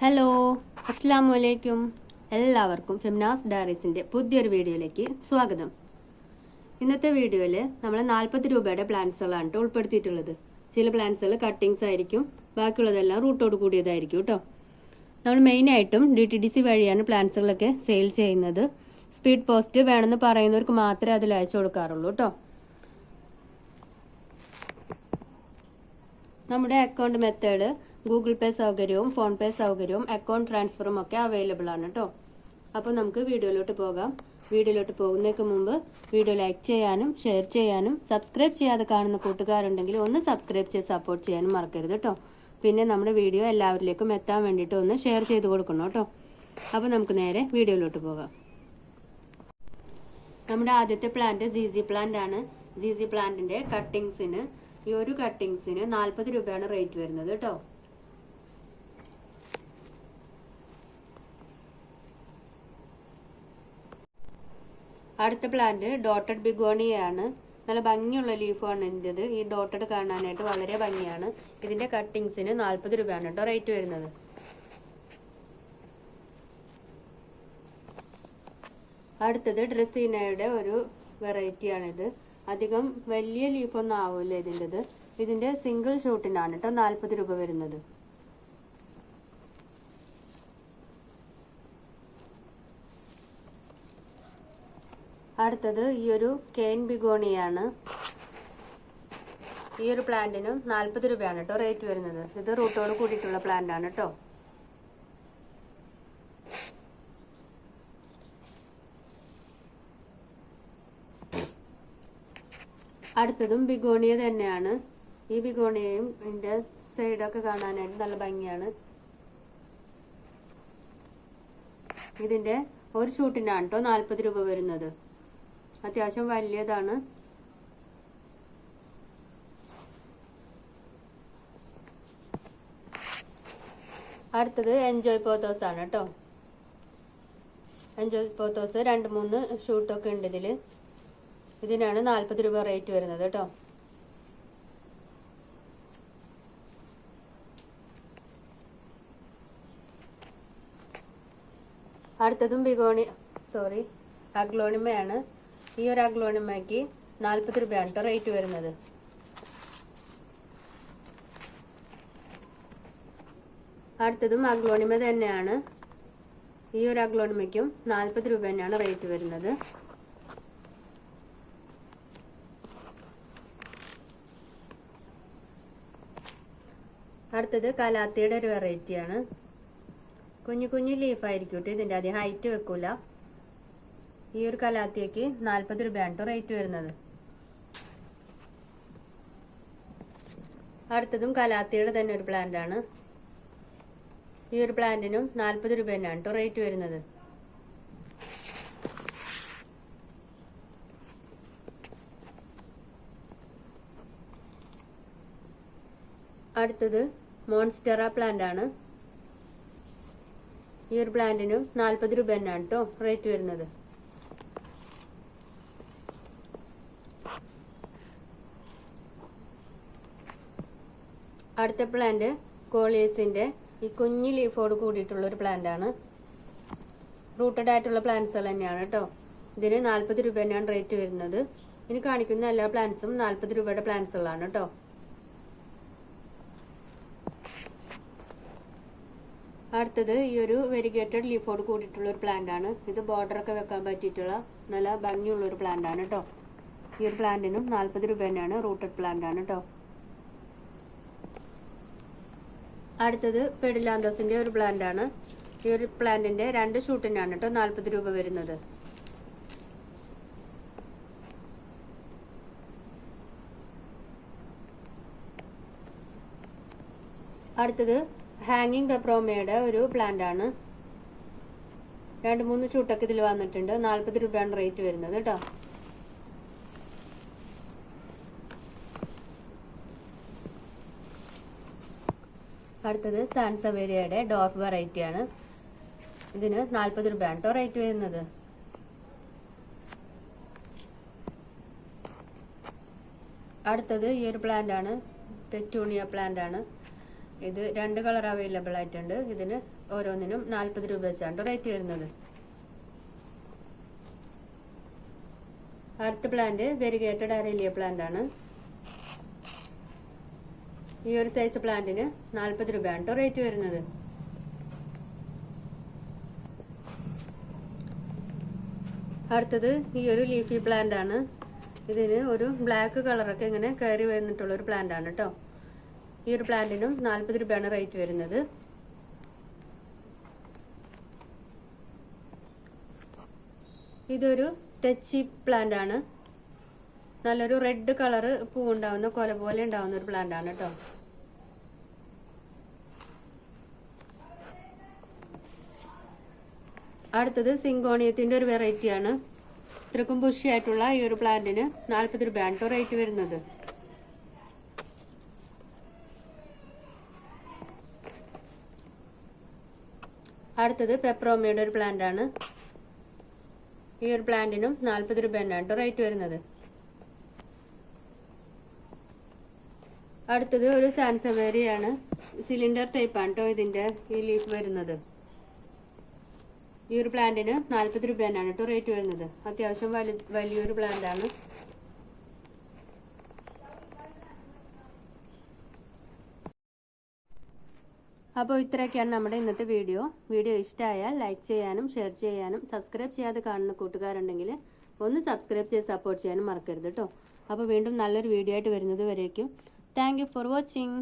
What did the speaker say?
Hello, അസ്സലാമു അലൈക്കും. എല്ലാവർക്കും ഫെമിനാസ് ഡയറീസിൻ്റെ പുതിയൊരു വീഡിയോയിലേക്ക് സ്വാഗതം. ഇന്നത്തെ വീഡിയോയിൽ നമ്മൾ 40 രൂപയുടെ പ്ലാന്റ്സുകളാണ് ഉൾപ്പെടുത്തിയിട്ടുള്ളത്. ചില പ്ലാന്റ്സുകൾ കട്ടിങ്സ് ആയിരിക്കും, ബാക്കിയുള്ളതെല്ലാം റൂട്ടോട് കൂടിയതായിരിക്കും കേട്ടോ. നമ്മൾ മെയിനായിട്ടും DTDC വഴിയാണ് പ്ലാന്റ്സുകളൊക്കെ സെയിൽ ചെയ്യുന്നത്. സ്പീഡ് പോസ്റ്റ് വേണമെന്ന് പറയുന്നവർക്ക് മാത്രമേ അതിൽ അയച്ചു കൊടുക്കാറുള്ളൂ കേട്ടോ. നമ്മുടെ അക്കൗണ്ട് മെത്തേഡ് ഗൂഗിൾ പേ സൗകര്യവും ഫോൺ പേ സൗകര്യവും അക്കൗണ്ട് ട്രാൻസ്ഫറും ഒക്കെ അവൈലബിൾ ആണ് കേട്ടോ. അപ്പോൾ നമുക്ക് വീഡിയോയിലോട്ട് പോകാം. വീഡിയോയിലോട്ട് പോകുന്നതിന് മുമ്പ് വീഡിയോ ലൈക്ക് ചെയ്യാനും ഷെയർ ചെയ്യാനും സബ്സ്ക്രൈബ് ചെയ്യാതെ കാണുന്ന കൂട്ടുകാരുണ്ടെങ്കിൽ ഒന്ന് സബ്സ്ക്രൈബ് ചെയ്ത് സപ്പോർട്ട് ചെയ്യാനും മറക്കരുത് കേട്ടോ. പിന്നെ നമ്മുടെ വീഡിയോ എല്ലാവരിലേക്കും എത്താൻ വേണ്ടിയിട്ട് ഒന്ന് ഷെയർ ചെയ്ത് കൊടുക്കണം കേട്ടോ. അപ്പോൾ നമുക്ക് നേരെ വീഡിയോയിലോട്ട് പോകാം. നമ്മുടെ ആദ്യത്തെ പ്ലാന്റ് ZZ പ്ലാന്റ് ആണ്. ZZ പ്ലാന്റിന്റെ കട്ടിങ്സിന് ഈ ഒരു കട്ടിങ്സിന് 40 രൂപയാണ് റേറ്റ് വരുന്നത് കേട്ടോ. അടുത്ത പ്ലാന്റ് ഡോട്ടഡ് ബിഗോണിയാണ്. നല്ല ഭംഗിയുള്ള ലീഫാണ് ഇതിൻ്റെത്. ഈ ഡോട്ടഡ് കാണാനായിട്ട് വളരെ ഭംഗിയാണ്. ഇതിന്റെ കട്ടിങ്സിന് 40 രൂപയാണ് കേട്ടോ റേറ്റ് വരുന്നത്. അടുത്തത് ഡ്രസീനയുടെ ഒരു വെറൈറ്റിയാണിത്. അധികം വലിയ ലീഫൊന്നും ആവില്ല ഇതിൻ്റെത്. ഇതിന്റെ സിംഗിൾ ഷൂട്ടിനാണ് കേട്ടോ 40 രൂപ വരുന്നത്. അടുത്തത് ഈ ഒരു കെയിൻ ബിഗോണിയാണ്. ഈ ഒരു പ്ലാന്റിനും 40 രൂപയാണ് കേട്ടോ റേറ്റ് വരുന്നത്. ഇത് റൂട്ടോട് കൂടിയിട്ടുള്ള പ്ലാന്റ് ആണ് കേട്ടോ. അടുത്തതും ബിഗോണിയ തന്നെയാണ്. ഈ ബിഗോണിയയും ഇതിന്റെ സൈഡൊക്കെ കാണാനായിട്ട് നല്ല ഭംഗിയാണ്. ഇതിന്റെ ഒരു ഷൂട്ടിനാണ് കേട്ടോ 40 രൂപ വരുന്നത്. അത്യാവശ്യം വലിയതാണ്. അടുത്തത് എൻജോയ് പോത്തോസ് ആണ് കേട്ടോ. എൻജോയ് പോത്തോസ് 2-3 ഷൂട്ടൊക്കെ ഉണ്ട് ഇതില്. ഇതിനാണ് 40 രൂപ റേറ്റ് വരുന്നത് കേട്ടോ. അടുത്തതും അഗ്ലോണിമയാണ്. ഈ ഒരു അഗ്ലോണിമയ്ക്ക് 40 രൂപയാണ് കേട്ടോ റേറ്റ് വരുന്നത്. അടുത്തതും അഗ്ലോണിമ തന്നെയാണ്. ഈ ഒരു അഗ്ലോണിമയ്ക്കും 40 രൂപ തന്നെയാണ് റേറ്റ് വരുന്നത്. അടുത്തത് കലാത്തിയുടെ ഒരു വെറൈറ്റിയാണ്. കുഞ്ഞു ലീഫായിരിക്കും കേട്ടോ. ഇതിൻ്റെ അധികം ഹൈറ്റ് വെക്കൂല. ഈ ഒരു കലാത്തിയക്ക് 40 രൂപയാണ് കേട്ടോ റേറ്റ് വരുന്നത്. അടുത്തതും കലാത്തിയുടെ തന്നെ ഒരു പ്ലാന്റ് ആണ്. ഈ ഒരു പ്ലാന്റിനും 40 രൂപ തന്നെയാണ് കേട്ടോ റേറ്റ് വരുന്നത്. അടുത്തത് മോൺസ്റ്റെറ പ്ലാന്റ് ആണ്. ഈ ഒരു പ്ലാന്റിനും 40 രൂപ തന്നെയാണ് കേട്ടോ റേറ്റ് വരുന്നത്. അടുത്ത പ്ലാന്റ് കോളിയസിന്റെ ഈ കുഞ്ഞു ലീഫോട് കൂടിയിട്ടുള്ള ഒരു പ്ലാന്റ് ആണ്. റൂട്ടഡ് ആയിട്ടുള്ള പ്ലാന്റ്സുകൾ തന്നെയാണ് കേട്ടോ. ഇതിന് 40 രൂപ തന്നെയാണ് റേറ്റ് വരുന്നത്. ഇനി കാണിക്കുന്ന എല്ലാ പ്ലാന്റ്സും 40 രൂപയുടെ പ്ലാന്റ്സുകളാണ് കേട്ടോ. അടുത്തത് ഈ ഒരു വെരിഗേറ്റഡ് ലീഫോട് കൂടിയിട്ടുള്ള ഒരു പ്ലാന്റ് ആണ്. ഇത് ബോർഡറൊക്കെ വെക്കാൻ പറ്റിയിട്ടുള്ള നല്ല ഭംഗിയുള്ള ഒരു പ്ലാന്റ് ആണ് കേട്ടോ. ഈ ഒരു പ്ലാന്റിനും 40 രൂപ തന്നെയാണ്. റൂട്ടഡ് പ്ലാന്റ് ആണ് കേട്ടോ. അടുത്തത് പെഡിലാന്തസിന്റെ ഒരു പ്ലാന്റ് ആണ്. ഈ ഒരു പ്ലാന്റിന്റെ 2 ഷൂട്ടിനാണ് കേട്ടോ 40 രൂപ വരുന്നത്. അടുത്തത് ഹാങ്ങിങ് പെപ്രോമയുടെ ഒരു പ്ലാന്റ് ആണ്. 2-3 ഷൂട്ടൊക്കെ ഇതിൽ വന്നിട്ടുണ്ട്. 40 രൂപയാണ് റേറ്റ് വരുന്നത് കേട്ടോ. അടുത്തത് സാൻസവേരിയയുടെ ഡോർഫ് വെറൈറ്റി ആണ്. ഇതിന് 40 രൂപയാണ് കേട്ടോ റേറ്റ് വരുന്നത്. അടുത്തത് ഈ ഒരു പ്ലാന്റ് ആണ്. പെറ്റൂണിയ പ്ലാന്റ് ആണ്. ഇത് 2 കളർ അവൈലബിൾ ആയിട്ടുണ്ട്. ഇതിന് ഓരോന്നിനും 40 രൂപ വെച്ചാണ് റേറ്റ് വരുന്നത്. അടുത്ത പ്ലാന്റ് വെരിഗേറ്റഡ് അരേലിയ പ്ലാന്റ് ആണ്. ഈ ഒരു സൈസ് പ്ലാന്റിന് 40 രൂപയാണ് റേറ്റ് വരുന്നത്. അടുത്തത് ഈ ഒരു ലീഫി പ്ലാന്റ് ആണ്. ഇതിന് ഒരു ബ്ലാക്ക് കളറൊക്കെ ഇങ്ങനെ കയറി വന്നിട്ടുള്ള ഒരു പ്ലാന്റ് ആണ് കേട്ടോ. ഈ ഒരു പ്ലാന്റിനും 40 രൂപയാണ് റേറ്റ് വരുന്നത്. ഇതൊരു ടച്ചി പ്ലാന്റ് ആണ്. നല്ലൊരു റെഡ് കളറ് പൂ ഉണ്ടാവുന്ന കൊല പോലെ ഉണ്ടാവുന്ന ഒരു പ്ലാന്റ് ആണ് കേട്ടോ. അടുത്തത് സിങ്കോണിയത്തിന്റെ ഒരു വെറൈറ്റി ആണ്. ഇത്രക്കും ബുഷി ആയിട്ടുള്ള ഈ ഒരു പ്ലാന്റിന് 40 രൂപയാണ് റേറ്റ് വരുന്നത്. അടുത്തത് പെപ്രോമിയുടെ ഒരു പ്ലാന്റ് ആണ്. ഈ ഒരു പ്ലാന്റിനും 40 രൂപയാണ് റേറ്റ് വരുന്നത്. അടുത്തത് ഒരു സാൻസവേരിയാണ്. സിലിണ്ടർ ടൈപ്പ് ആണ് കേട്ടോ ഇതിന്റെ ഈ ലീഫ് വരുന്നത്. ഈ ഒരു പ്ലാന്റിന് 40 രൂപയാണ് കേട്ടോ റേറ്റ് വരുന്നത്. അത്യാവശ്യം വലിയൊരു പ്ലാന്റ് ആണ്. അപ്പോൾ ഇത്രയൊക്കെയാണ് നമ്മുടെ ഇന്നത്തെ വീഡിയോ. വീഡിയോ ഇഷ്ടമായാൽ ലൈക്ക് ചെയ്യാനും ഷെയർ ചെയ്യാനും സബ്സ്ക്രൈബ് ചെയ്യാതെ കാണുന്ന കൂട്ടുകാരുണ്ടെങ്കിൽ ഒന്ന് സബ്സ്ക്രൈബ് ചെയ്ത് സപ്പോർട്ട് ചെയ്യാനും മറക്കരുത് കേട്ടോ. അപ്പോൾ വീണ്ടും നല്ലൊരു വീഡിയോ ആയിട്ട് വരുന്നത് വരേക്കും താങ്ക് യു ഫോർ വാച്ചിങ്.